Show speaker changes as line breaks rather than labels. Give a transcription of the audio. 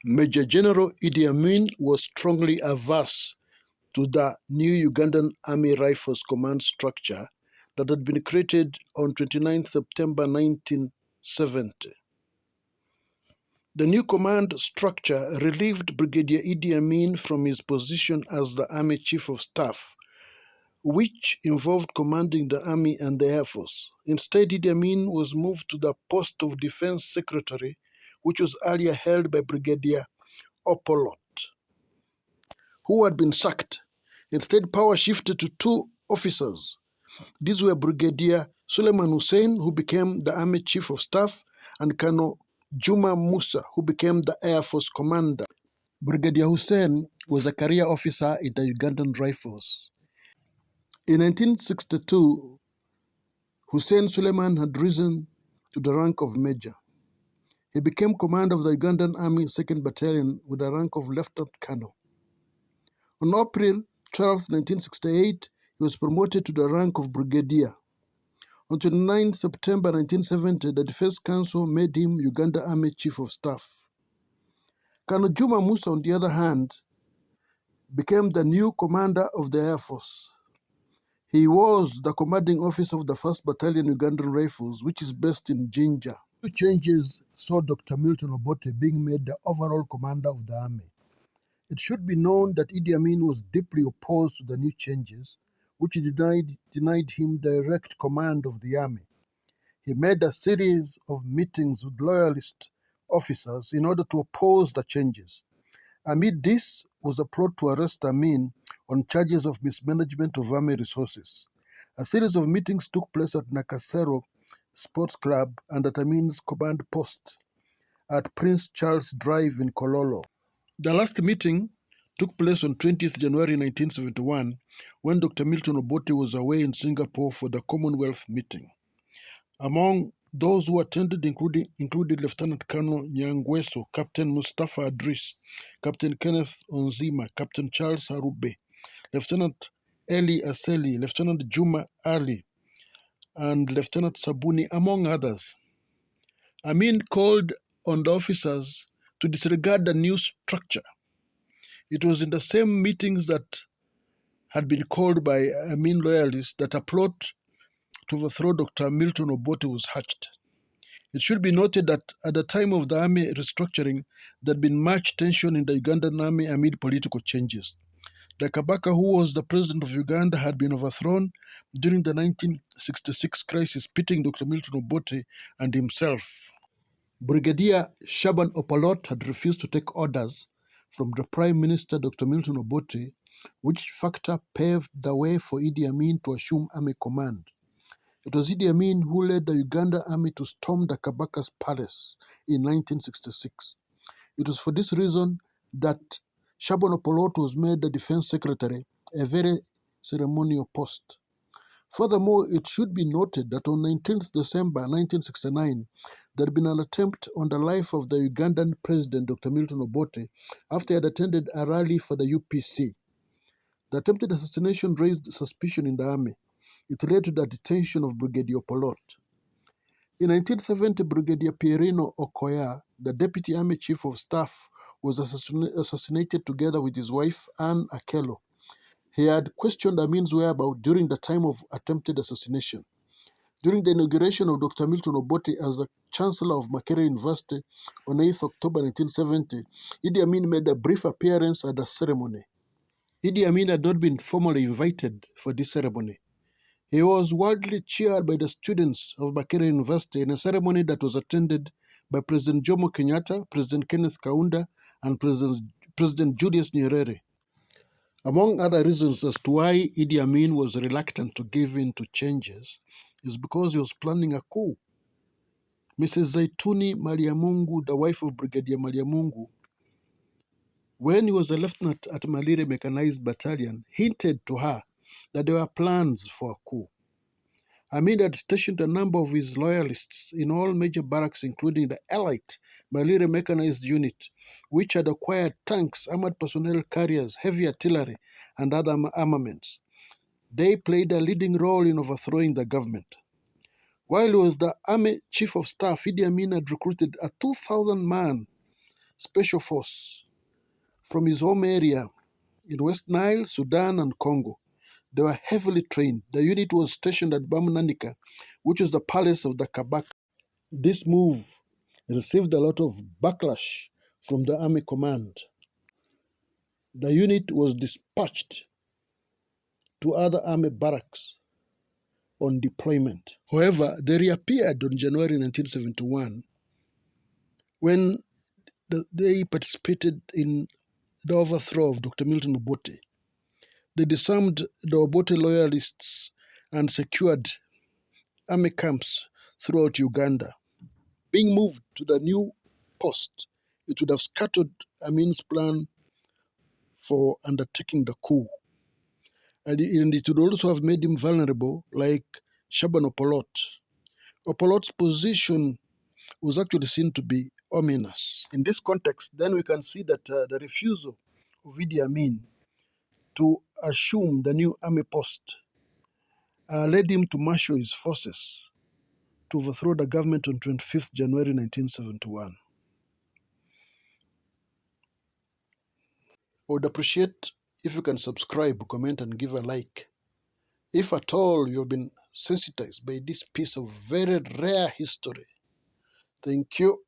Major General Idi Amin was strongly averse to the new Ugandan Army Rifles command structure that had been created on 29 September 1970. The new command structure relieved Brigadier Idi Amin from his position as the Army Chief of Staff, which involved commanding the Army and the Air Force. Instead, Idi Amin was moved to the post of Defense Secretary, which was earlier held by Brigadier Opolot, who had been sacked. Instead, power shifted to two officers. These were Brigadier Suleiman Hussein, who became the Army Chief of Staff, and Colonel Juma Musa, who became the Air Force Commander. Brigadier Hussein was a career officer in the Ugandan Rifles. In 1962, Hussein Suleiman had risen to the rank of Major. He became commander of the Ugandan Army 2nd Battalion with the rank of Lieutenant Colonel. On April 12, 1968, he was promoted to the rank of Brigadier. On 29 September 1970, the Defense Council made him Uganda Army Chief of Staff. Colonel Juma Musa, on the other hand, became the new commander of the Air Force. He was the commanding officer of the 1st Battalion Ugandan Rifles, which is based in Jinja. Two changes saw Dr. Milton Obote being made the overall commander of the army. It should be known that Idi Amin was deeply opposed to the new changes, which denied him direct command of the army. He made a series of meetings with loyalist officers in order to oppose the changes. Amid this was a plot to arrest Amin on charges of mismanagement of army resources. A series of meetings took place at Nakasero Sports Club and at Amin's command post at Prince Charles Drive in Kololo. The last meeting took place on 20th January 1971 when Dr. Milton Obote was away in Singapore for the Commonwealth meeting. Among those who attended included Lieutenant Colonel Nyangweso, Captain Mustafa Adris, Captain Kenneth Onzima, Captain Charles Harube, Lieutenant Eli Aseli, Lieutenant Juma Ali, and Lieutenant Sabuni, among others. Amin called on the officers to disregard the new structure. It was in the same meetings that had been called by Amin loyalists that a plot to overthrow Dr. Milton Obote was hatched. It should be noted that at the time of the army restructuring, there had been much tension in the Ugandan army amid political changes. The Kabaka, who was the president of Uganda, had been overthrown during the 1966 crisis, pitting Dr. Milton Obote and himself. Brigadier Shaban Opolot had refused to take orders from the Prime Minister Dr. Milton Obote, which factor paved the way for Idi Amin to assume army command. It was Idi Amin who led the Uganda army to storm the Kabaka's palace in 1966. It was for this reason that Shaban Opolot was made the defense secretary, a very ceremonial post. Furthermore, it should be noted that on 19th December 1969, there had been an attempt on the life of the Ugandan president, Dr. Milton Obote, after he had attended a rally for the UPC. The attempted assassination raised suspicion in the army. It led to the detention of Brigadier Opolot. In 1970, Brigadier Pierino Okoya, the Deputy Army Chief of Staff, was assassinated together with his wife, Anne Akello. He had questioned Amin's whereabouts during the time of attempted assassination. During the inauguration of Dr. Milton Obote as the Chancellor of Makerere University on 8th October 1970, Idi Amin made a brief appearance at the ceremony. Idi Amin had not been formally invited for this ceremony. He was wildly cheered by the students of Makerere University in a ceremony that was attended by President Jomo Kenyatta, President Kenneth Kaunda, and President Julius Nyerere. Among other reasons as to why Idi Amin was reluctant to give in to changes is because he was planning a coup. Mrs. Zaituni Maliamungu, the wife of Brigadier Maliamungu, when he was a lieutenant at Malire Mechanized Battalion, hinted to her that there were plans for a coup. Amin had stationed a number of his loyalists in all major barracks, including the elite Malire Mechanized Unit, which had acquired tanks, armored personnel carriers, heavy artillery, and other armaments. They played a leading role in overthrowing the government. While he was the Army Chief of Staff, Idi Amin had recruited a 2,000-man Special Force from his home area in West Nile, Sudan, and Congo. They were heavily trained. The unit was stationed at Bamunanika, which was the palace of the Kabak. This move received a lot of backlash from the army command. The unit was dispatched to other army barracks on deployment. However, they reappeared on January 1971 when they participated in the overthrow of Dr. Milton Obote. They disarmed the Obote loyalists and secured army camps throughout Uganda. Being moved to the new post, it would have scattered Amin's plan for undertaking the coup. And it would also have made him vulnerable, like Shaban Opolot. Opolot's position was actually seen to be ominous. In this context, then we can see that the refusal of Idi Amin to assume the new army post led him to marshal his forces to overthrow the government on 25th January 1971. I would appreciate if you can subscribe, comment, and give a like. If at all you have been sensitized by this piece of very rare history, thank you.